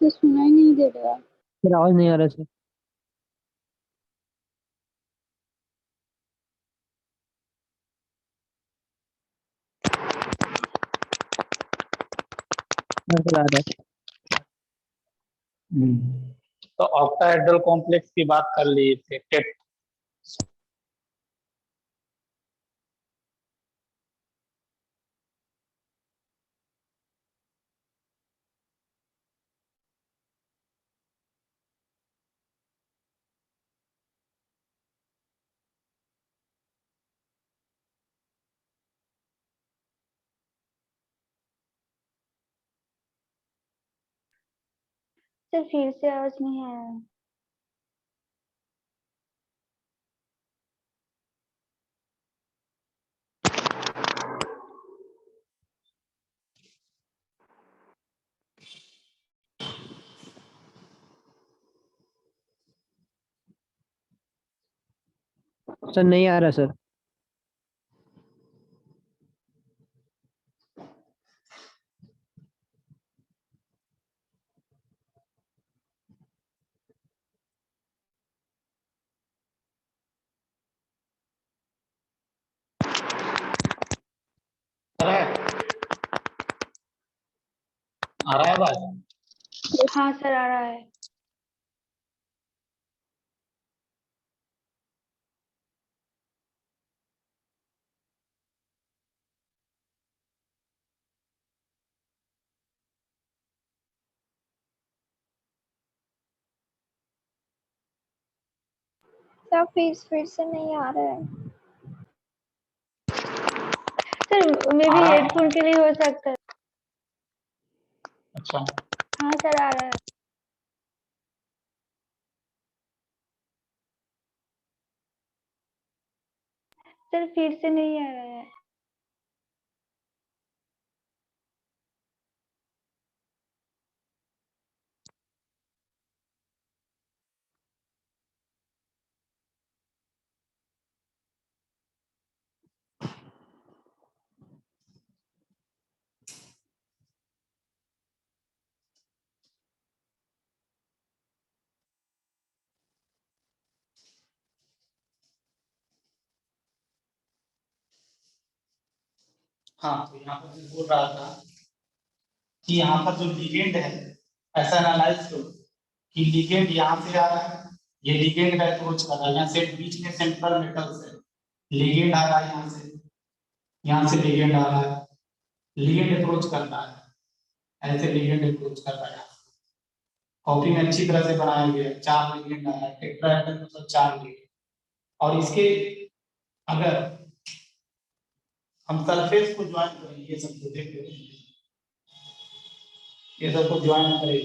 तो सुनाई नहीं दे रहा। फिर आवाज नहीं आ रहा सर। आ रहा है। तो ऑक्टाहेड्रल कॉम्प्लेक्स की बात कर लिए थे टेट। सर फिर से आवाज नहीं आया। सर नहीं आ रहा सर। आ रहा है आवाज? हाँ सर आ रहा है। सर फिर से नहीं आ रहा है। सर मे बी हेडफोन के लिए हो सकता है। अच्छा, हाँ सर आ रहा है। सर फिर से नहीं आ रहा है। हाँ तो यहाँ पर मैं बोल रहा था कि यहाँ पर जो लिगेंड है, ऐसा एनालाइज करो कि लिगेंड यहाँ से आ रहा है, ये लिगेंड का अप्रोच कर रहा है, यहाँ से बीच में सेंट्रल मेटल्स है, लिगेंड आ रहा है यहाँ से लिगेंड आ रहा है, लिगेंड अप्रोच कर रहा है, ऐसे लिगेंड अप्रोच कर रहा है। कॉपी में अच्छी तरह से बनाया गया है, 4 लिगेंड आ रहा है, टेट्राहेड्रल मतलब 4 लिगेंड। और इसके अगर हम सरफेस को ज्वाइन करें, ये सब को देख लो, ये सब को ज्वाइन करें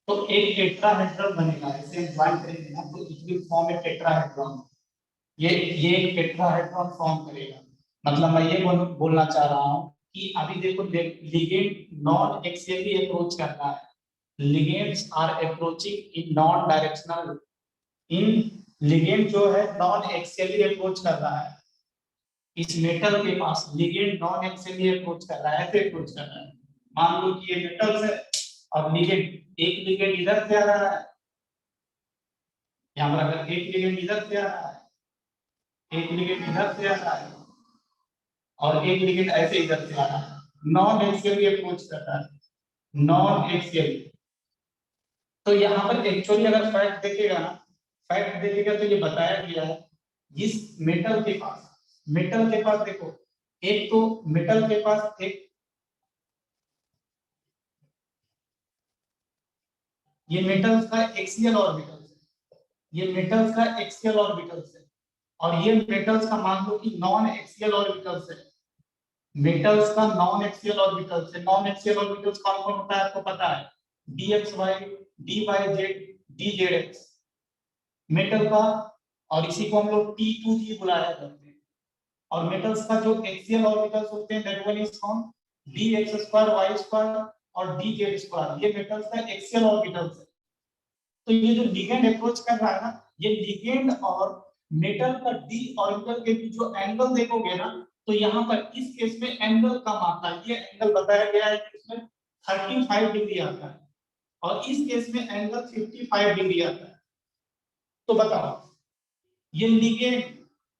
तो एक टेट्राहेड्रल बनेगा। इसे ज्वाइन करेंगे ना तो it will form A tetrahedron. ये एक टेट्राहेड्रॉन फॉर्म करेगा। मतलब मैं ये बोलना चाह रहा हूँ कि अभी देखो लिगेंड नॉन एक्सियली अप्रोच कर रहा है, ligands are approaching in non directional. इन लिगेंड जो है नॉन एक्सियली अप्रोच कर रहा है, इस मेटल के पास लिगेंड नॉन एक्सियली अप्रोच कर रहा है, ऐसे अप्रोच कर रहा है। मान लो कि ये मेटल है और लिगेंड, एक लिगेंड इधर से आ रहा है, यहाँ पर अगर एक लिगेंड इधर से आ रहा है, एक लिगेंड इधर से आ रहा है और एक लिगेंड ऐसे इधर से आ रहा है, नॉन एक्सियली अप्रोच कर रहा है, नॉन एक्सियली। तो यहाँ पर एक्चुअली अगर फैक्ट देखेगा ना, फैक्ट देखेगा तो ये बताया गया है इस मेटल के पास देखो, एक तो मेटल के पास एक ये मेटल्स का एक्सियल ऑर्बिटल्स है, ये मेटल्स का एक्सियल ऑर्बिटल्स है, और ये मेटल्स का मान लो कि नॉन एक्सियल ऑर्बिटल्स है। मेटल्स का नॉन एक्सियल ऑर्बिटल्स है। नॉन एक्सियल ऑर्बिटल्स कौन कौन होता है आपको पता है? dxy, dyz, dzx मेटल का, और इसी को हम लोग T2G बुलाया करते हैं। और मेटल्स का जो एक्सियल ऑर्बिटल्स होते हैं दैट वन इज कौन? dx² y² और dz², ये मेटल्स का एक्सियल ऑर्बिटल्स है। तो ये जो लिगेंड अप्रोच कर रहा है ना, ये लिगेंड और मेटल का डी ऑर्बिटल के बीच जो एंगल देखोगे ना, तो यहाँ पर इस केस में एंगल कम आता है। ये एंगल बताया गया है कि इसमें 35 डिग्री आता है और इस केस में एंगल 55 डिग्री आता है। तो बताओ ये लिगेंड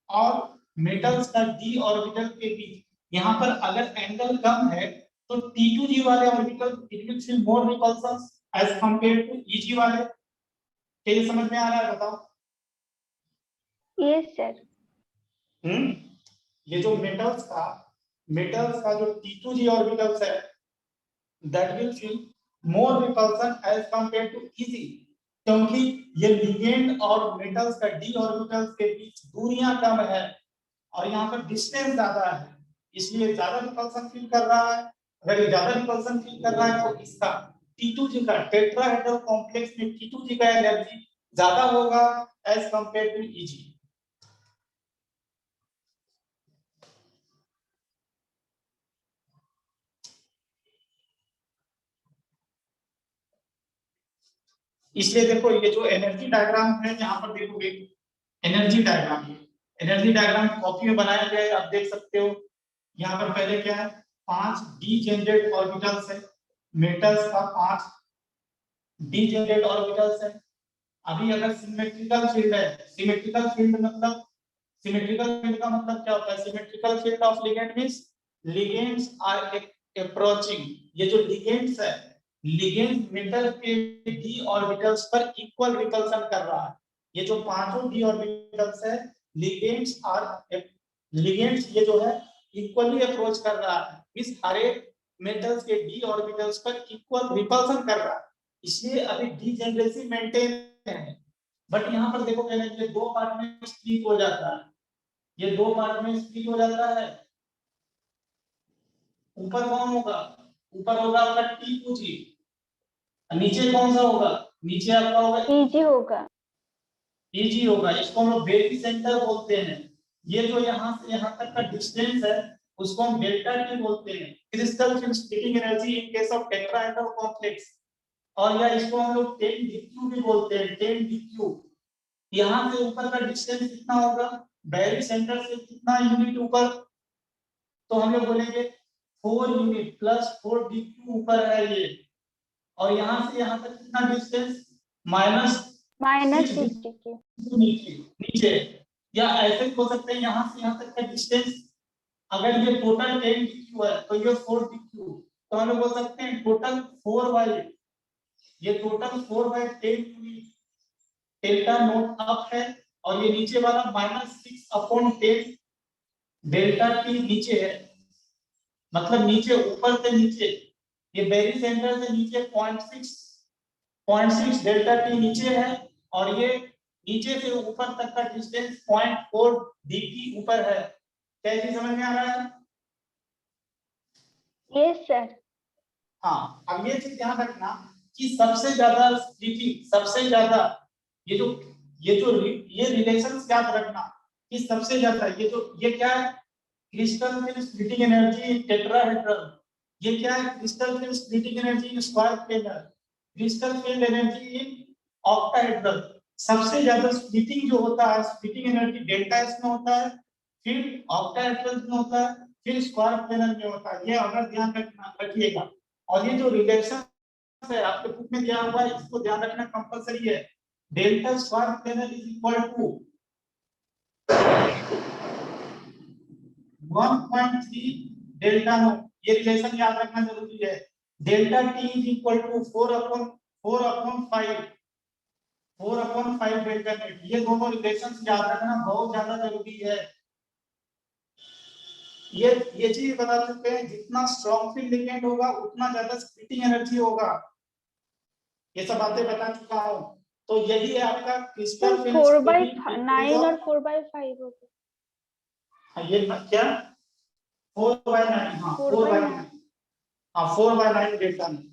और मेटल्स का डी ऑर्बिटल के बीच यहाँ पर अगर एंगल कम है तो T2G वाले orbital it will feel more repulsion as compare to EG वाले। क्या ये समझ में आ रहा है? बताओ। Yes sir. ये जो मेटल्स का जो T2G ऑर्बिटल्स है that will feel more repulsion as compared to EG, क्योंकि ये लिगेंड और मेटल्स का डी ऑर्बिटल्स के बीच दूरियां कम है और यहाँ पर डिस्टेंस ज्यादा है, इसलिए ज्यादा रिपल्सन फील कर रहा है। अगर ये ज्यादा रिपल्सन फील कर रहा है तो इसका T2G का टेट्राहेड्रल कॉम्प्लेक्स में T2G का एनर्जी ज्यादा होगा एज कंपेयर टू EG। इसलिए देखो ये जो एनर्जी डायग्राम है यहाँ पर देखोगे एनर्जी डायग्राम कॉपी में बनाया गया है, आप देख सकते हो। यहाँ पर पहले क्या है, 5 डीजेनरेट ऑर्बिटल्स है, मेटल्स का 5 डीजेनरेट ऑर्बिटल्स है। अभी अगर सिमेट्रिकल फील्ड है, सिमेट्रिकल फील्ड का मतलब क्या होता है? Symmetrical field of ligand means ligands are approaching. ये जो लिगेंड्स है, लिगेंड मेटल के डी ऑर्बिटल्स पर इक्वल रिपल्सन कर रहा है। ये जो पांचों डी ऑर्बिटल्स है, लिगेंड्स ये जो है इक्वली अप्रोच कर रहा है, इस हर एक मेटल्स के डी ऑर्बिटल्स पर इक्वल रिपल्सन कर रहा है, इसलिए अभी डीजेनरेसी मेंटेन है। बट यहाँ पर देखो पहले ये दो पार्ट में स्प्लिट हो जाता है, ये दो पार्ट में स्प्लिट हो जाता है। ऊपर कौन होगा? ऊपर होगा आपका T2G, नीचे कौन सा होगा? नीचे आपका होगा EG होगा। EG होगा। इसको हम लोग बेरी सेंटर बोलते हैं। ये जो यहाँ से यहाँ तक का डिस्टेंस है उसको हम डेल्टा टी बोलते हैं। Crystal film splitting energy in case of tetrahedral complex, और या इसको हम लोग 10 DQ भी बोलते हैं, 10 DQ। यहाँ से ऊपर का डिस्टेंस कितना होगा? बेरी सेंटर से कितना यूनिट ऊपर? तो हम लोग बोलेंगे 4 यूनिट प्लस 4 DQ ऊपर है ये, और यहाँ से यहाँ तक कितना डिस्टेंस? -6 DQ नीचे। या ऐसे भी हो सकते हैं यहाँ से यहाँ तक का डिस्टेंस, अगर ये टोटल 10 DQ है तो ये 4 DQ, तो हम लोग बोल सकते हैं टोटल 4 बाई, ये total 4 by 10 unit delta naught up है, और ये नीचे वाला -6/10 डेल्टा टी नीचे है। मतलब नीचे ऊपर से नीचे ये बेरी सेंटर से नीचे 0.6 डेल्टा टी नीचे है, और ये नीचे से ऊपर तक का डिस्टेंस 0.4 DP ऊपर है। क्या ये समझ में आ रहा है? Yes sir. हाँ, अब ये चीज ध्यान रखना कि सबसे ज्यादा स्प्लिटिंग, सबसे ज्यादा ये रिलेशंस याद रखना कि सबसे ज्यादा ये क्या है? Crystal film splitting energy in tetrahedral. ये क्या है? Crystal film splitting energy in square planar, crystal field energy in octahedral. सबसे ज्यादा स्प्लिटिंग जो होता है, स्प्लिटिंग एनर्जी डेल्टा एस में होता है, फिर ऑक्टाहेड्रल में होता है, फिर स्क्वायर प्लेनर में होता है। ये अगर ध्यान रखिएगा। और ये जो रिलेशन है आपके बुक में दिया हुआ है, इसको ध्यान रखना कंपलसरी है। Delta square planar is equal to 1.3 delta naught. ये रिलेशन याद रखना जरूरी है। Delta T is equal to 4/5 delta naught. ये दोनों रिलेशंस याद रखना बहुत ज्यादा जरूरी है। ये चीज बता चुके हैं, जितना स्ट्रॉन्ग फील्ड लिगेंड होगा उतना ज्यादा स्प्लिटिंग एनर्जी होगा। ये सब बातें बता चुका हूं। तो यही है आपका क्रिस्टल सर फिल्म 4/9 और 4/5 होगा। ये क्या 4/9? हाँ 4/9। 4/9 डेल्टा में।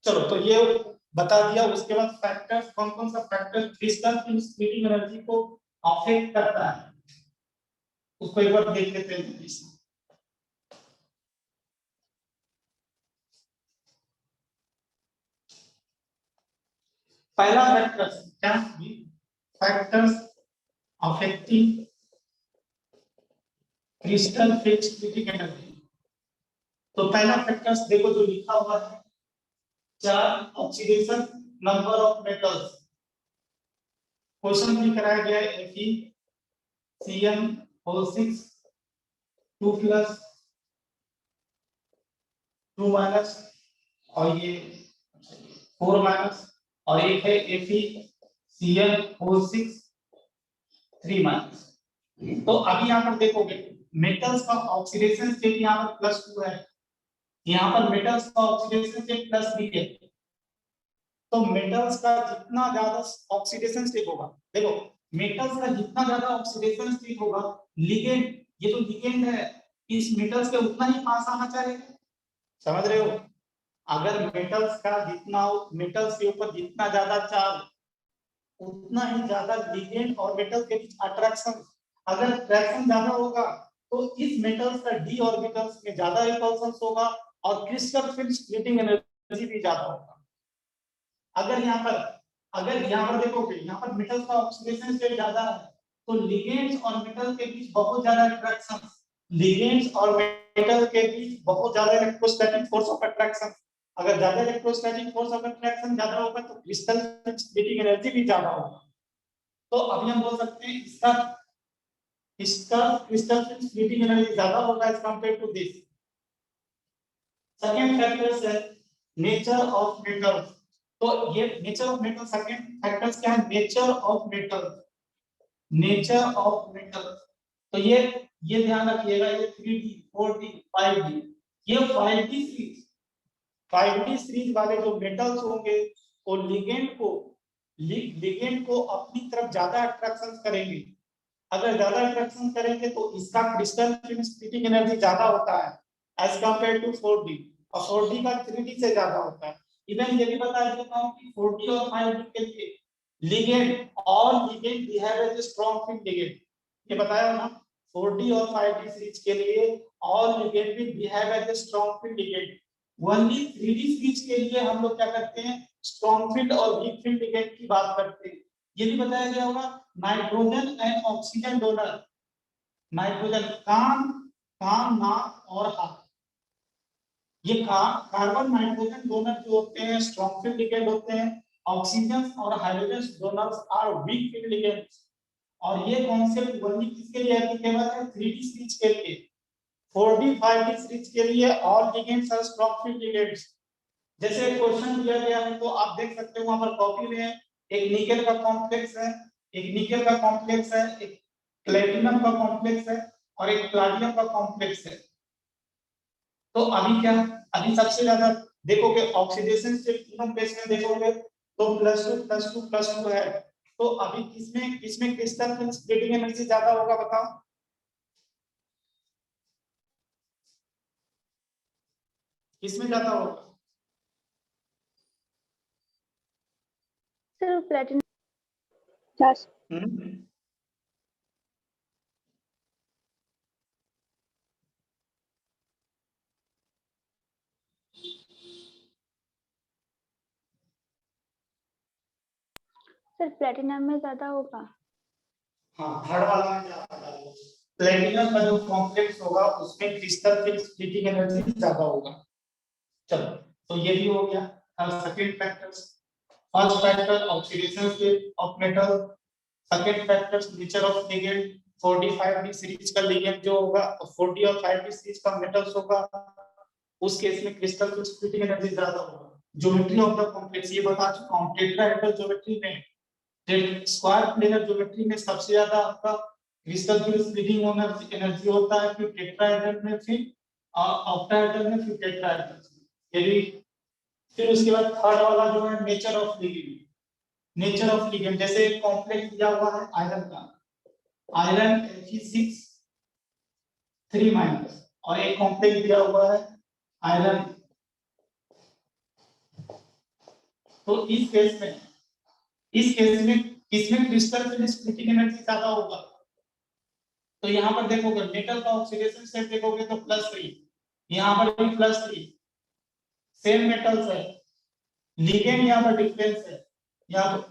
चलो तो ये बता दिया। उसके बाद फैक्टर्स, कौन कौन सा factor crystal film splitting energy को अफेक्ट करता है, उसको एक बार देख लेते हैं। पहला फैक्टर क्या? Factors affecting crystal field splitting energy. तो पहला फैक्टर्स देखो जो लिखा हुआ है, चार oxidation number of metals. Question भी कराया गया है Fe Cn O6 2 plus 2 minus और ये 4 माइनस और एक है Fe Cn O6 3 माइनस। तो अभी यहाँ पर देखोगे मेटल्स का ऑक्सीडेशन स्टेट यहाँ पर +2 है, यहाँ पर मेटल्स का ऑक्सीडेशन स्टेट +3 है। तो मेटल्स का जितना ज्यादा ऑक्सीडेशन स्टेट होगा, देखो मेटल्स का जितना ज्यादा ऑक्सीडेशन स्टेट होगा, लिगेंड, ये तो लिगेंड है, इस मेटल्स के उतना ही पास आना चाहिए। समझ रहे हो? अगर मेटल्स का जितना, मेटल्स के ऊपर जितना ज्यादा चार्ज, उतना ही ज्यादा लिगेंड और मेटल के बीच अट्रैक्शन। अगर अट्रैक्शन ज्यादा होगा तो इस मेटल्स का डी ऑर्बिटल्स में ज्यादा रिपल्शन होगा और क्रिस्टल फील्ड स्प्लिटिंग एनर्जी भी ज्यादा होगा। अगर यहाँ पर देखोगे, यहाँ पर मेटल्स का ऑक्सीडेशन स्टेट ज्यादा है, तो लिगेंड्स और मेटल के बीच बहुत ज्यादा अट्रैक्शन, लिगेंड्स और मेटल के बीच बहुत ज्यादा इलेक्ट्रोस्टैटिक फोर्स ऑफ अट्रैक्शन। अगर ज्यादा इलेक्ट्रोस्टैटिक फोर्स ऑफ अट्रैक्शन ज्यादा होगा तो क्रिस्टल स्प्लिटिंग एनर्जी भी ज्यादा होगा। तो अभी हम बोल सकते हैं इसका क्रिस्टल स्प्लिटिंग एनर्जी ज्यादा होगा as compare to this. Second factor है नेचर ऑफ मेटल्स। तो ये nature of metal, second factors क्या है? Nature of metal, nature of metal. तो ये ध्यान रखिएगा, ये 3D 4D 5D, ये 5D सीरीज, 5D सीरीज वाले जो मेटल्स होंगे वो लिगेंड को अपनी तरफ ज्यादा अट्रैक्शन करेंगे। अगर ज्यादा अट्रैक्शन करेंगे तो इसका क्रिस्टल फिल्म स्प्लिटिंग एनर्जी ज्यादा होता है एज कंपेयर टू 4D, और 4D का 3D से ज्यादा होता है। इवन ये भी बता देता हूं कि 4D और 5D के लिए ligand, all ligand behave as strong field ligand, ये बताया ना। 4D और 5D सीरीज के लिए all ligand will behave as strong field ligand. Only 3D series के लिए हम लोग क्या करते हैं? स्ट्रांग फील्ड और वीक फील्ड लिगेंड की बात करते हैं। ये भी बताया गया होगा nitrogen and oxygen donor, nitrogen कान नाक और हाथ, ये कार्बन नाइट्रोजन डोनर जो होते हैं स्ट्रांग फील्ड लिगेंड होते हैं, ऑक्सीजन और hydrogen donors are weak field ligands. और ये कॉन्सेप्ट ओनली किसके लिए एप्लीकेबल है? 3D सीरीज के लिए। 4D 5D सीरीज के लिए all ligands are strong field ligands. जैसे क्वेश्चन दिया गया है तो आप देख सकते हो वहां पर कॉपी में एक निकेल का कॉम्प्लेक्स है, एक निकेल का कॉम्प्लेक्स है, एक प्लेटिनम का कॉम्प्लेक्स है और एक प्लाटिनम का कॉम्प्लेक्स है। तो अभी सबसे ज्यादा देखोगे ऑक्सीडेशन से तीनों केस में देखोगे तो +2 है। तो अभी किसमें क्रिस्टल फिल्म स्प्लिटिंग एनर्जी ज्यादा होगा बताओ? किसमें ज्यादा होगा? Sir platinum. सर प्लेटिनम में ज्यादा होगा। हाँ, थर्ड वाला में ज्यादा होगा। प्लेटिनम का जो कॉम्प्लेक्स होगा उसमें क्रिस्टल फिल्म स्प्लिटिंग एनर्जी ज्यादा होगा। चलो, तो ये भी हो गया। अब second factors, first factor oxidation state of metal, second factors nature of ligand. 4D 5D series का लिगेंड जो होगा, 4D और 5D सीरीज का मेटल्स होगा, उस केस में क्रिस्टल फिल्म स्प्लिटिंग एनर्जी ज्यादा होगा। ज्योमेट्री ऑफ द कॉम्प्लेक्स ये बता चुका हूं। टेट्राहेड्रल ज्योमेट्री में, स्क्वायर प्लेनर ज्योमेट्री में सबसे ज्यादा आपका क्रिस्टल फिल्म स्प्लिटिंग एनर्जी होता है, फिर टेट्राहेड्रल में, फिर ऑक्टाहेड्रल में, फिर टेट्राहेड्रल में। ये भी फिर उसके बाद थर्ड वाला जो है nature of ligand. Nature of ligand जैसे एक कॉम्प्लेक्स दिया हुआ है आयरन का, आयरन Fe6 3 माइनस, और एक कॉम्प्लेक्स दिया हुआ है आयरन। तो इस केस में इसमें क्रिस्टल फिल्म स्प्लिटिंग एनर्जी ज्यादा होगा। तो यहाँ पर देखोगे मेटल का ऑक्सीडेशन स्टेट देखोगे तो +3, यहाँ पर भी +3, सेम मेटल्स है, लिगेंड यहाँ पर डिफरेंस है, यहाँ पर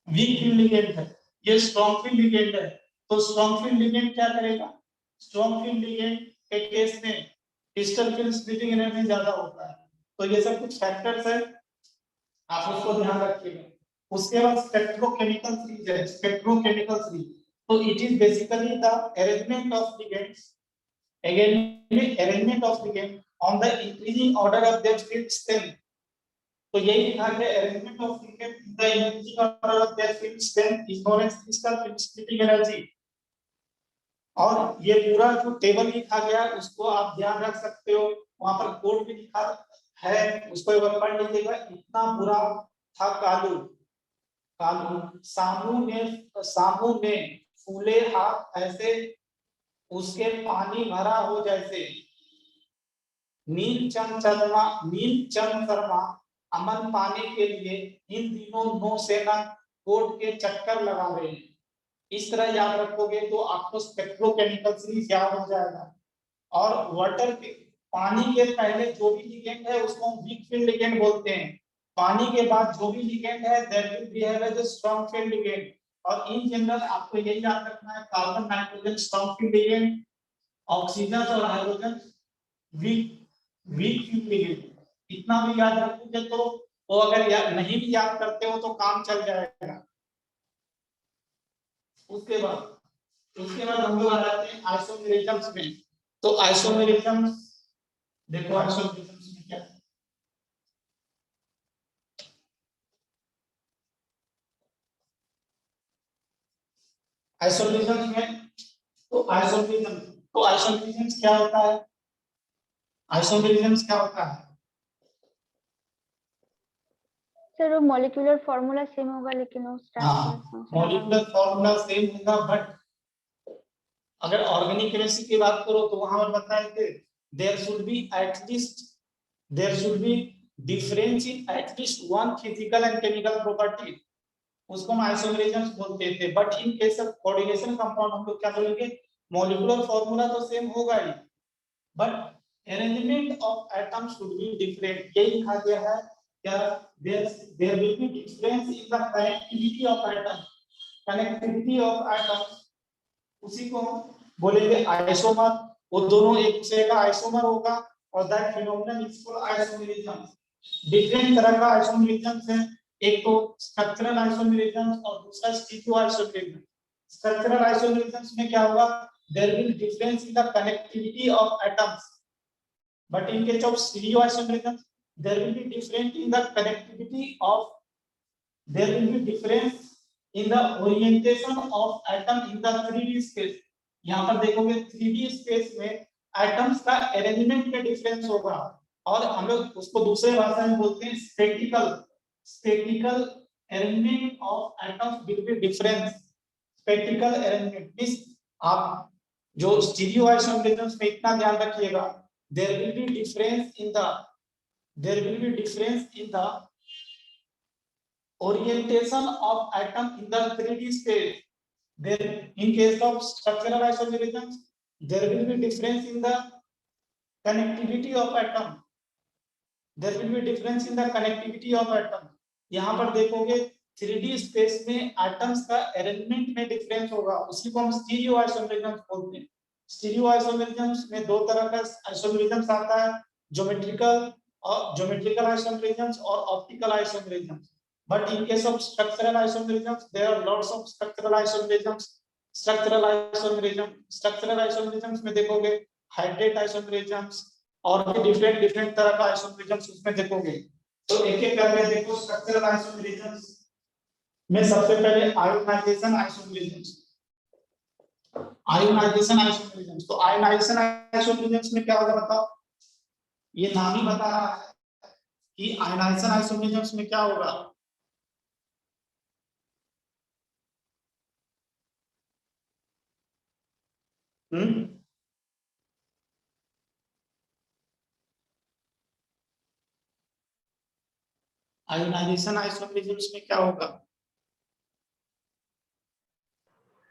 वीक फील्ड लिगेंड है। ये स्ट्रॉन्ग फील्ड लिगेंड है, तो स्ट्रॉन्ग फील्ड लिगेंड क्या करेगा, स्ट्रॉन्ग फील्ड लिगेंड के केस में क्रिस्टल फील्ड स्प्लिटिंग एनर्जी ज्यादा होता है। तो ये सब कुछ फैक्टर्स है, आप उसको ध्यान रखिएगा। उसके बाद स्पेक्ट्रोकेमिकल सीरीज है, स्पेक्ट्रोकेमिकल सीरीज, तो it is basically the arrangement of ligands, again arrangement of ligand on the increasing order of their field strength। तो यही लिखा है, arrangement of ligand in the increasing order of their field strength is known as crystal field splitting energy। और ये पूरा जो table लिखा गया है उसको आप ध्यान रख सकते हो, वहां पर कोड भी लिखा है, उसको एक बार पढ़ लीजिएगा। इतना बुरा था कालू, कालू सामू ने फूले हाथ ऐसे, उसके पानी भरा हो जैसे, नीलचंद शर्मा अमन पाने के लिए इन दिनों नौसेना कोर्ट के चक्कर लगा रहे हैं। इस तरह याद रखोगे तो आपको स्पेक्ट्रोकेमिकल सीरीज याद हो जाएगा। और वाटर के पानी के पहले जो भी लिगेंड है उसको वीक फील्ड लिगेंड बोलते हैं, पानी के बाद जो भी लिगेंड है that will behave as a strong field ligand. और इन जनरल आपको यही याद रखना है, carbon nitrogen strong field ligand, oxygen और हाइड्रोजन वीक फील्ड लिगेंड। इतना भी याद रखोगे तो वो अगर नहीं भी याद करते हो तो काम चल जाएगा। उसके बाद हम लोग आ जाते हैं आइसोमेरिज्म्स में। तो आइसोमेरिज्म्स देखो, आइसोमेरिज्म्स में क्या, आइसोमेरिज्म्स में तो आइसोमेरिज्म्स क्या होता है, आइसोमेरिज्म्स क्या होता है? सर वो मॉलिक्यूलर फार्मूला सेम होगा लेकिन वो मॉलिक्यूलर फार्मूला सेम होगा, बट अगर ऑर्गेनिक केमिस्ट्री की बात करो तो वहां पर बताए थे there should be difference in at least one physical and chemical property, उसको हम आइसोमेरिज्म्स बोलते थे। But in case of coordination compound हम लोग क्या बोलेंगे, मॉलिक्यूलर फार्मूला तो सेम होगा ही, but arrangement of atoms should be different. ये लिखा गया है क्या, there will be difference in the connectivity of atoms, उसी को बोलेंगे आइसोमर। वो दोनों एक दूसरे का आइसोमर होगा और that phenomenon is called isomerism. Different तरह का आइसोमेरिज्म है, एक तो स्ट्रक्चरल आइसोमेरिज्म और दूसरा स्टीरियो आइसोमेरिज्म। स्ट्रक्चरल आइसोमेरिज्म में क्या होगा, there will difference in the connectivity of atoms, but in case of stereoisomerism there will be different in the connectivity of, there will be difference in the orientation of atom in the 3D space। यहाँ पर देखोगे 3D space में atoms का arrangement में difference होगा, और हम लोग उसको दूसरे भाषा में बोलते हैं spatial arrangement of atoms will be difference. Spatial arrangement means आप जो स्टीरियो आइसोमेरिज्म में इतना ध्यान रखिएगा, there will be difference in the orientation of atom in the 3D space। Then in case of structural isomerism there will be difference in the connectivity of atom, यहाँ पर देखोगे 3D space में atoms का arrangement में difference होगा, उसी को हम स्टीरियो आइसोमेरिज्म बोलते हैं। स्टीरियो आइसोमेरिज्म में दो तरह का आइसोमेरिज्म आता है, ज्योमेट्रिकल आइसोमेरिज्म और optical isomerism. But in case of structural isomerisms, there are lots of structural isomerisms में देखोगे हाइड्रेट आइसोमेरिज्म्स और भी डिफरेंट तरह का आइसोमेरिज्म्स उसमें देखोगे। तो एक एक करके देखो, स्ट्रक्चरल आइसोमेरिज्म्स में सबसे पहले आयोनाइजेशन आइसोमेरिज्म्स। तो आयोनाइजेशन आइसोमेरिज्म्स में क्या होगा बताओ, ये नाम ही बता रहा है कि आयोनाइजेशन आइसोमेरिज्म्स में क्या होगा। आयोनाइजेशन आइसोमेरिज्म्स में क्या होगा,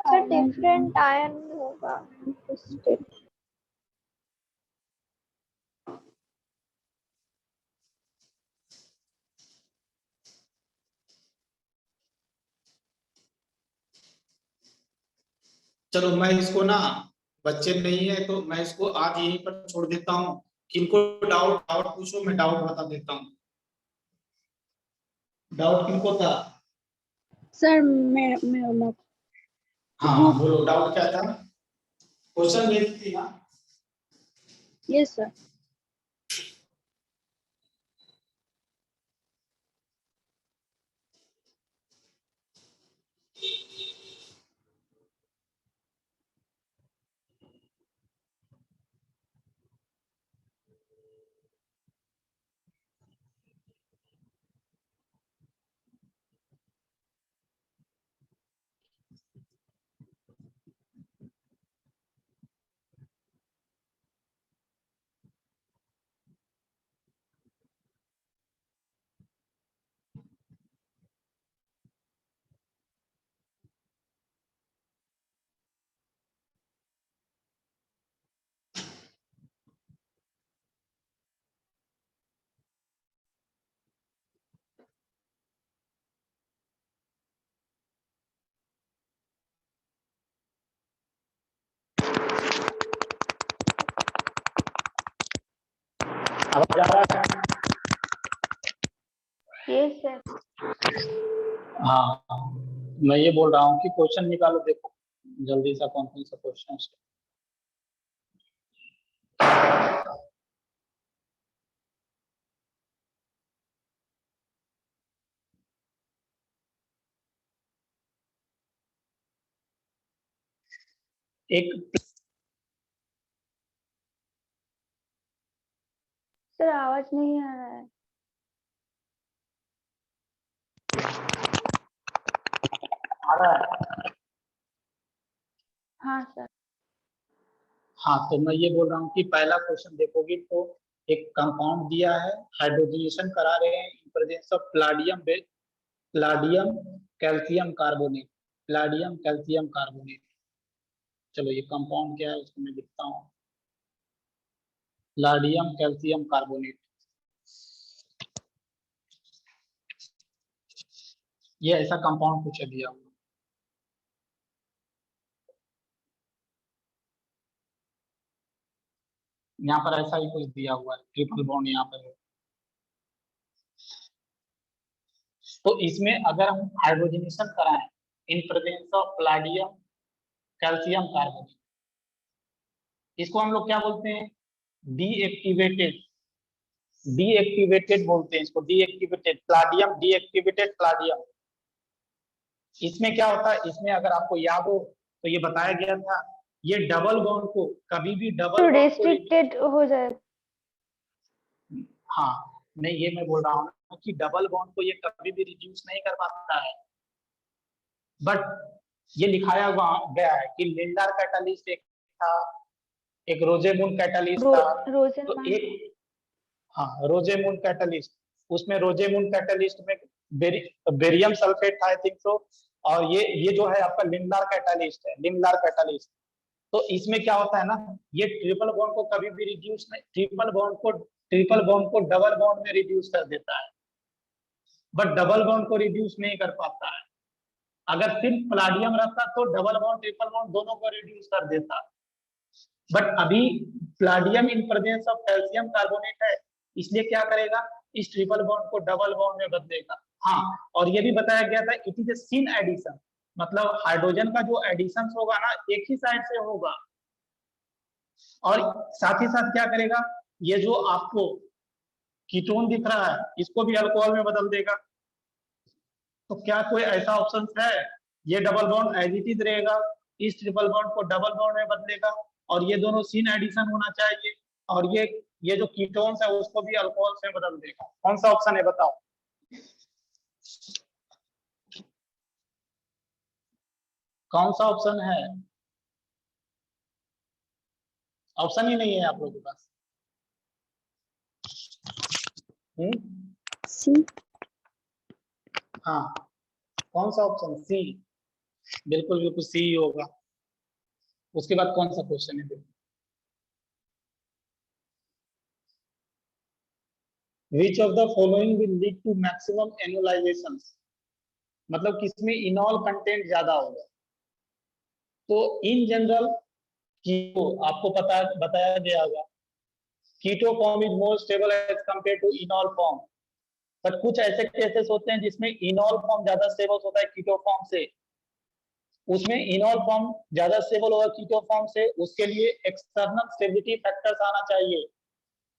सर डिफरेंट आयन होगा स्टेट। चलो मैं इसको ना, बच्चे नहीं है तो मैं इसको आज यहीं पर छोड़ देता हूँ। किनको डाउट डाउट पूछो, मैं डाउट बता देता हूँ। डाउट किनको था? सर मैं हाँ बोलो, डाउट क्या था? क्वेश्चन देती थी ना? Yes sir. आवाज आ रहा है? Yes sir. हाँ, मैं ये बोल रहा हूँ कि क्वेश्चन निकालो, देखो जल्दी सा कौन कौन सा क्वेश्चन है। एक सर आवाज नहीं आ रहा है। आ रहा है? हाँ सर। हाँ, तो मैं ये बोल रहा हूँ कि पहला क्वेश्चन देखोगे तो एक कंपाउंड दिया है, हाइड्रोजनेशन करा रहे हैं इन presence of palladium palladium calcium carbonate, palladium calcium carbonate. चलो ये कंपाउंड क्या है उसको मैं लिखता हूँ, प्लाडियम कैल्शियम कार्बोनेट। ये ऐसा कंपाउंड कुछ दिया हुआ, यहाँ पर ऐसा ही कुछ दिया हुआ है, ट्रिपल बॉन्ड यहाँ पर है। तो इसमें अगर हम हाइड्रोजनेशन कराएं इन presence of palladium calcium carbonate, इसको हम लोग क्या बोलते हैं? डीएक्टिवेटेड, डीएक्टिवेटेड बोलते हैं इसको, डीएक्टिवेटेड प्लाडियम, डीएक्टिवेटेड प्लाडियम। इसमें क्या होता है, इसमें अगर आपको याद हो तो ये बताया गया था, ये डबल बॉन्ड को कभी भी डबल तो बॉन्ड को रेस्ट्रिक्टेड हो जाए। हाँ, नहीं ये मैं बोल रहा हूँ ना कि डबल बॉन्ड को ये कभी भी रिड्यूस नहीं कर पाता है, बट ये लिखाया हुआ गया है कि लिंडार कैटालिस्ट एक था, एक रोजेमून कैटालिस्ट था। तो रोजेनमान। एक, हाँ रोजेमून कैटालिस्ट, उसमें रोजेमून कैटालिस्ट में बेरियम सल्फेट था आई थिंक सो, और ये जो है आपका लिंडार कैटालिस्ट है, लिंडार कैटालिस्ट। तो इसमें क्या होता है ना, ये ट्रिपल बॉन्ड को कभी भी रिड्यूस नहीं, ट्रिपल बॉन्ड को डबल बॉन्ड में रिड्यूस कर देता है, बट डबल बॉन्ड को रिड्यूस नहीं कर पाता है। अगर सिर्फ प्लाडियम रहता तो डबल बॉन्ड ट्रिपल बॉन्ड दोनों को रिड्यूस कर देता, बट अभी palladium in presence of calcium carbonate है, इसलिए क्या करेगा, इस ट्रिपल बॉन्ड को डबल बॉन्ड में बदलेगा। हाँ, और ये भी बताया गया था it is a syn addition, मतलब हाइड्रोजन का जो एडिशन होगा ना एक ही साइड से होगा, और साथ ही साथ क्या करेगा, ये जो आपको कीटोन दिख रहा है इसको भी अल्कोहल में बदल देगा। तो क्या कोई ऐसा ऑप्शन है, ये double bond as it is रहेगा, इस ट्रिपल बॉन्ड को डबल बॉन्ड में बदलेगा, और ये दोनों सीन एडिशन होना चाहिए, और ये जो कीटोन्स है उसको भी अल्कोहल से बदल देगा। कौन सा ऑप्शन है बताओ? कौन सा ऑप्शन है? ऑप्शन ही नहीं है आप लोगों के पास। सी। हाँ, कौन सा ऑप्शन? सी, बिल्कुल बिल्कुल सी ही होगा। उसके बाद कौन सा क्वेश्चन है? Which of the following will lead to maximum annualization, मतलब किसमें इनॉल कंटेंट ज्यादा होगा? तो इन जनरल कीटो आपको बताया गया होगा, keto form is more stable as compare to enol form. But कुछ ऐसे केसेस होते हैं जिसमें इनॉल फॉर्म ज्यादा स्टेबल होता है कीटो फॉर्म से, उसमें इनॉल फॉर्म ज्यादा स्टेबल होगा कीटो फॉर्म से, उसके लिए एक्सटर्नल स्टेबिलिटी फैक्टर्स आना चाहिए।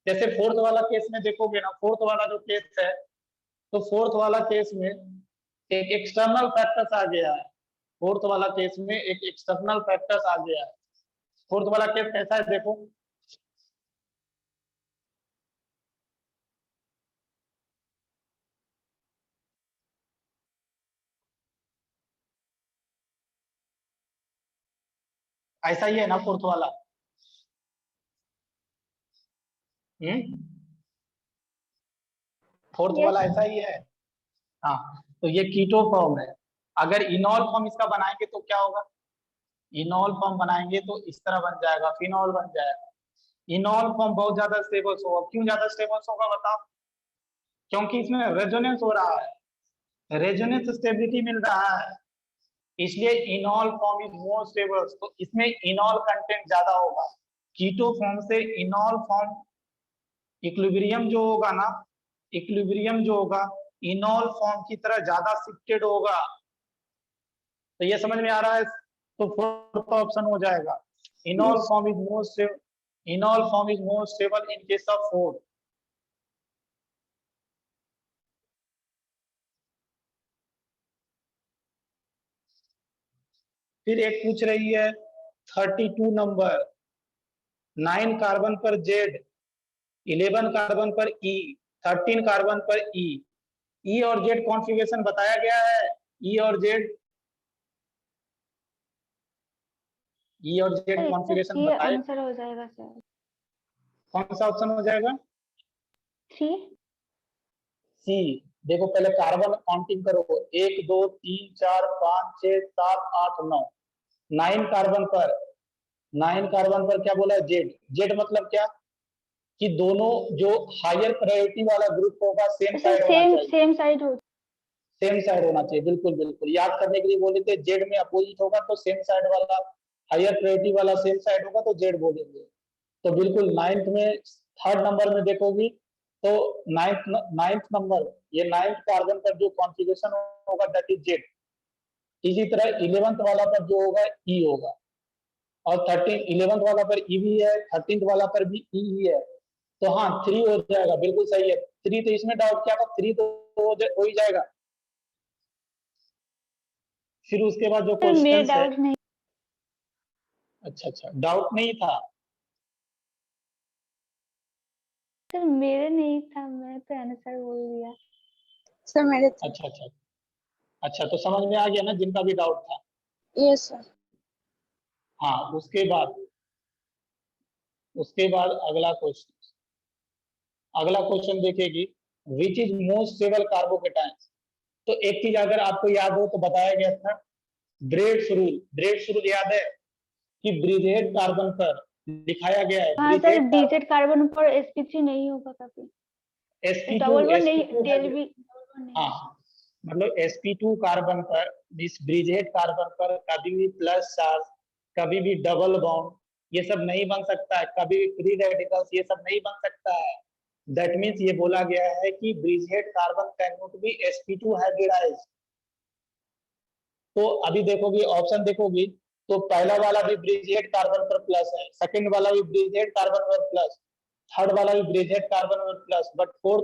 जैसे फोर्थ वाला केस में देखोगे ना, फोर्थ वाला जो केस है, तो फोर्थ वाला केस में एक एक्सटर्नल फैक्टर्स आ गया है, फोर्थ वाला केस में एक एक्सटर्नल फैक्टर्स आ गया है। फोर्थ वाला केस कैसा है देखो, ऐसा ही है ना फोर्थ वाला। Fourth Yes. वाला ऐसा ही है। हाँ, तो ये कीटो फॉर्म है। अगर इनॉल फॉर्म इसका बनाएंगे तो क्या होगा, इनॉल फॉर्म बनाएंगे तो इस तरह बन जाएगा, फिनॉल बन जाएगा। इनॉल फॉर्म बहुत ज्यादा स्टेबल होगा। क्यों ज्यादा स्टेबल होगा बताओ? क्योंकि इसमें रेजोनेंस हो रहा है, रेजोनेंस स्टेबिलिटी मिल रहा है, इसलिए इनॉल फॉर्म इज मोर स्टेबल। तो इसमें इनॉल कंटेंट ज्यादा होगा। कीटो फॉर्म से इनॉल फॉर्म इक्विलिब्रियम जो होगा ना, इक्विलिब्रियम जो होगा इनॉल फॉर्म की तरह ज्यादा शिफ्टेड होगा। तो ये समझ में आ रहा है? तो फोर्थ ऑप्शन हो जाएगा, इनॉल Yes. Form is more stable, इनॉल form is more stable in case of fourth. फिर एक पूछ रही है 32 नंबर, 9 कार्बन पर जेड, 11 कार्बन पर ई, 13 कार्बन पर ई, ई और जेड कॉन्फ़िगरेशन बताया गया है। ई और जेड, ई और सर जेड इसका कॉन्फ़िगरेशन सी बताए। आंसर हो जाएगा सर। कौन सा ऑप्शन हो जाएगा? 3। सी। देखो पहले कार्बन काउंटिंग करो, 1 2 3 4 5 6 7 8 9, 9 कार्बन पर, 9 कार्बन पर क्या बोला? जेड। जेड मतलब क्या कि दोनों जो हायर प्रायोरिटी वाला ग्रुप होगा सेम सर साइड होना चाहिए, सेम साइड हो। सेम साइड होना चाहिए। बिल्कुल बिल्कुल याद करने के लिए बोले थे, जेड में अपोजिट होगा तो सेम साइड वाला, हायर प्रायोरिटी वाला सेम साइड होगा तो जेड बोलेंगे। तो बिल्कुल नाइन्थ में, थर्ड नंबर में देखोगी तो नाइन्थ नंबर, ये नाइन्थ कार्बन पर जो कॉन्फ़िगरेशन होगा दैट इज जेड। इसी तरह 11th वाला पर जो होगा ई होगा, और 11th वाला पर ई भी है, 13th वाला पर भी ई ही है। तो हाँ 3 हो जाएगा, बिल्कुल सही है 3। तो इसमें डाउट क्या था, 3 तो हो ही जाएगा। फिर उसके बाद जो सर मेरे क्वेश्चन है, डाउट नहीं। अच्छा डाउट नहीं था। सर मेरे नहीं था, मैं तो आंसर बोल दिया। सर मेरे अच्छा तो समझ में आ गया ना जिनका भी डाउट था। Yes sir. हाँ उसके बाद अगला क्वेश्चन देखेगी, which is most stable carbocation. तो एक चीज अगर आपको याद हो तो बताया गया था, ब्रेड्स रूल। ब्रेड्स रूल याद है कि ब्रिजेड कार्बन पर दिखाया गया है, हाँ सर, ब्रिजेड बीजेड कार्बन पर sp3 नहीं होगा कभी। sp2 डबल वन नहीं, sp2 डेल है। भी। हाँ मतलब sp2 कार्बन पर, इस ब्रिजेड कार्बन पर कभी भी प्लस चार्ज, कभी भी डबल बॉन्ड, ये सब नहीं बन सकता है, कभी भी फ्री रेडिकल्स, ये सब नहीं बन सकता है। दैट मीन्स ये बोला गया है कि bridged carbon can not be sp2 hybridise. तो अभी देखोगी ऑप्शन देखोगी तो पहला वाला भी ब्रिजेड कार्बन पर प्लस है, सेकंड वाला भी ब्रिजेड कार्बन पर प्लस, थर्ड वाला भी ब्रिजेड कार्बन पर प्लस, बट फोर्थ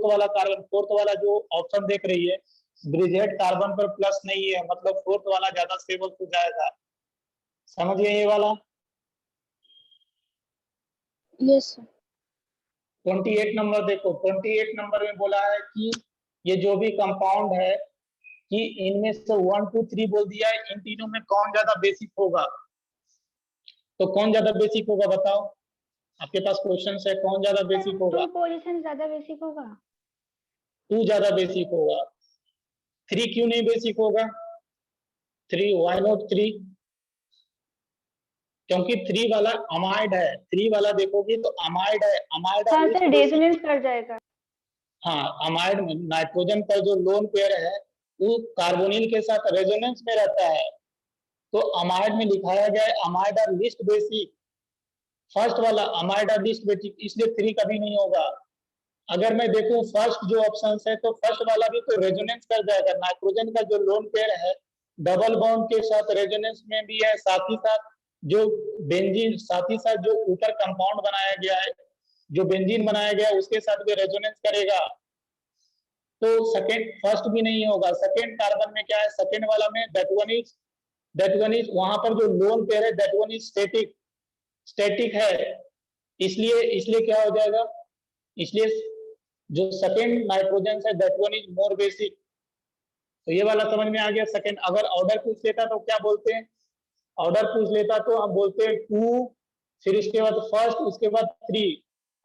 वाला जो ऑप्शन देख रही है ब्रिजेड कार्बन पर प्लस नहीं है, मतलब फोर्थ वाला ज्यादा स्टेबल हो जाएगा। समझिए ये वाला। Yes sir. 28 नंबर देखो, 28 नंबर में बोला है कि ये जो भी कंपाउंड है कि इनमें से 1 2 3 बोल दिया है, इन तीनों में कौन ज्यादा बेसिक होगा। तो कौन ज्यादा बेसिक होगा बताओ, आपके पास क्वेश्चन है, कौन ज्यादा बेसिक होगा? 2 पोजीशन ज्यादा बेसिक होगा। 2 ज्यादा बेसिक होगा। 3 क्यों नहीं बेसिक होगा? 3 व्हाई नॉट 3? क्योंकि 3 वाला अमाइड है, 3 वाला देखोगे तो अमाइड है, अमाइड हाँ लीस्ट सर, बेसिक। रेजोनेंस कर जाएगा। हाँ अमाइड में नाइट्रोजन पर जो लोन पेयर है वो कार्बोनिल के साथ रेजोनेंस में रहता है, तो अमाइड में दिखाया गया है amide are least basic, first वाला अमाइड आर लिस्ट बेसिक, इसलिए 3 कभी नहीं होगा। अगर मैं देखूं फर्स्ट जो ऑप्शन है तो फर्स्ट वाला भी तो रेजोनेंस कर जाएगा, नाइट्रोजन का जो लोन पेयर है डबल बॉन्ड के साथ रेजोनेंस में भी है, साथ ही साथ जो बेंजीन, साथ ही साथ जो ऊपर कंपाउंड बनाया गया है, जो बेंजीन बनाया गया है उसके साथ भी रेजोनेंस करेगा। तो सेकेंड, फर्स्ट भी नहीं होगा। सेकेंड कार्बन में क्या है, सेकेंड वाला में दैट वन इज वहां पर जो लोन पेयर है दैट वन इज स्टैटिक है, इसलिए क्या हो जाएगा, इसलिए जो सेकेंड नाइट्रोजन है that one is more basic. तो ये वाला समझ में आ गया। सेकेंड, अगर ऑर्डर पूछ लेता तो क्या बोलते हैं, ऑर्डर पूछ लेता तो हम बोलते हैं 2, फिर इसके बाद फर्स्ट, उसके बाद 3।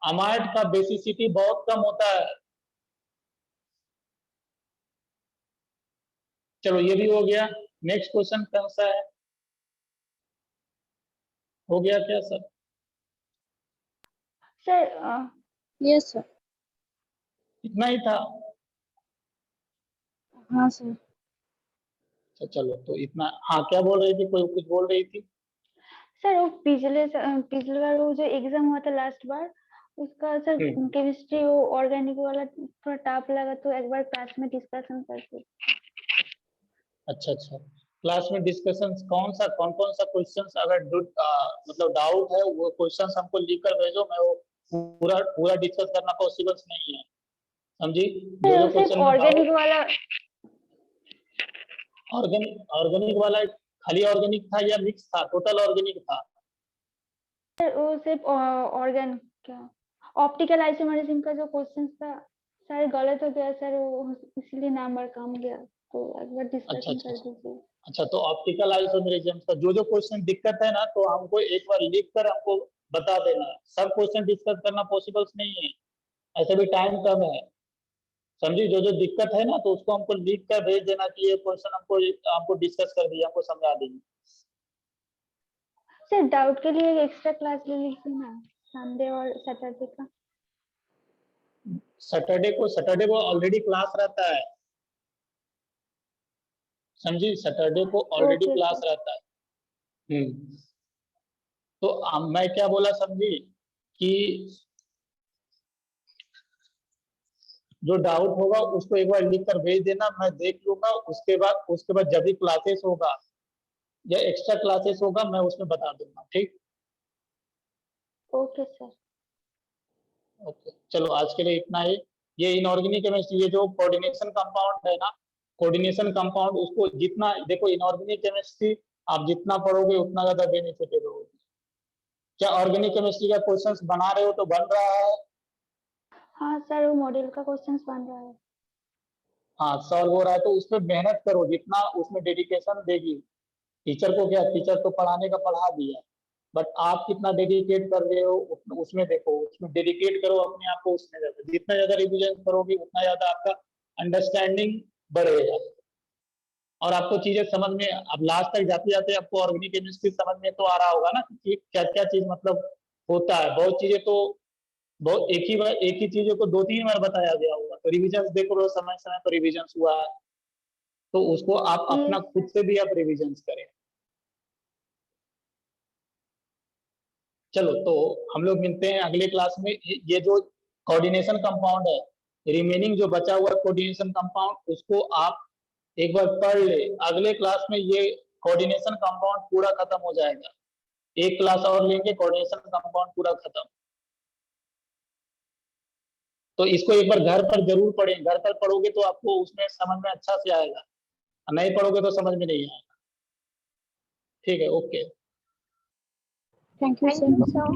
अमाइड का बेसिसिटी बहुत कम होता है। चलो ये भी हो गया। नेक्स्ट क्वेश्चन कौन सा है, हो गया क्या सर? Sir yes sir. इतना ही था? हाँ सर। तो चलो तो इतना। हाँ क्या बोल रही थी, कोई कुछ बोल रही थी? सर वो पिछले बार वो जो एग्जाम हुआ था लास्ट बार, उसका सर केमिस्ट्री वो ऑर्गेनिक वाला थोड़ा टफ लगा, तो एक बार क्लास में डिस्कशन करते। अच्छा, क्लास में डिस्कशन कौन कौन सा क्वेश्चंस, अगर मतलब डाउट है वो क्वेश्चंस हमको लिख कर भेजो, मैं वो पूरा डिस्कस करना पॉसिबल नहीं है, समझी? जो क्वेश्चन ऑर्गेनिक वाला, ऑर्गेनिक वाला खाली ऑर्गेनिक था या मिक्स था, टोटल ऑर्गेनिक था? सर वो सिर्फ ऑर्गेन क्या ऑप्टिकल आइसोमरिज्म का जो क्वेश्चन था सारे गलत हो गया सर, वो इसलिए नंबर कम गया, तो एक बार डिस्कशन कर दीजिए। अच्छा, तो ऑप्टिकल आइसोमरिज्म का जो क्वेश्चन दिक्कत है ना, तो हमको एक बार लिख कर हमको बता देना। सब क्वेश्चन डिस्कस करना पॉसिबल नहीं है, ऐसे भी टाइम कम है, समझी? जो दिक्कत है ना तो उसको हमको लिख कर भेज देना कि ये क्वेश्चन हमको डिस्कस कर दिया, हमको समझा देंगे। सर डाउट के लिए एक्स्ट्रा क्लास ले लीजिए ना, संडे और सैटरडे का। सैटरडे को ऑलरेडी क्लास रहता है, समझी? सैटरडे को ऑलरेडी क्लास रहता है। तो मैं क्या बोला समझी, कि जो डाउट होगा उसको एक बार लिख कर भेज देना, मैं देख लूंगा। उसके बाद जब भी क्लासेस होगा या एक्स्ट्रा क्लासेस होगा मैं उसमें बता दूंगा, ठीक? Okay sir. ओके, चलो आज के लिए इतना ही। ये इनऑर्गेनिक केमिस्ट्री, ये जो कोऑर्डिनेशन कंपाउंड है ना, कोऑर्डिनेशन कंपाउंड, उसको जितना देखो, इनऑर्गेनिक केमिस्ट्री आप जितना पढ़ोगे उतना ज्यादा बेनिफिटेड होगे। क्या ऑर्गेनिक केमिस्ट्री का क्वेश्चंस बना रहे हो, तो बन रहा है? हाँ सर, वो मॉड्यूल का क्वेश्चन बन रहा है। हाँ, सॉल्व हो रहा है, तो उस पर मेहनत करो, जितना उसमें डेडिकेशन देगी। टीचर को क्या, टीचर तो पढ़ाने का पढ़ा दिया, बट आप कितना डेडिकेट कर रहे हो उसमें देखो, उसमें डेडिकेट करो अपने आप को, उसमें ज्यादा, जितना ज्यादा रिविजन करोगे उतना ज्यादा आपका अंडरस्टैंडिंग बढ़ेगा और आपको चीजें समझ में, अब लास्ट तक जाते जाते आपको ऑर्गेनिक केमिस्ट्री समझ में तो आ रहा होगा ना कि क्या क्या चीज मतलब होता है। बहुत चीजें तो बहुत एक ही चीजों को 2-3 बार बताया गया होगा, तो रिविजन देखो, समय समय पर रिविजन हुआ है, तो उसको आप अपना खुद से भी आप रिविजन करें। चलो तो हम लोग मिलते हैं अगले क्लास में। ये जो कोऑर्डिनेशन कंपाउंड है, रिमेनिंग जो बचा हुआ कोऑर्डिनेशन कंपाउंड, उसको आप एक बार पढ़ ले। अगले क्लास में ये कोऑर्डिनेशन कंपाउंड पूरा खत्म हो जाएगा, एक क्लास और लेंगे, कोऑर्डिनेशन कंपाउंड पूरा खत्म। तो इसको एक बार घर पर जरूर पढ़ें, घर पर पढ़ोगे तो आपको उसमें समझ में अच्छा से आएगा, नहीं पढ़ोगे तो समझ में नहीं आएगा। ठीक है, ओके, थैंक यू सर।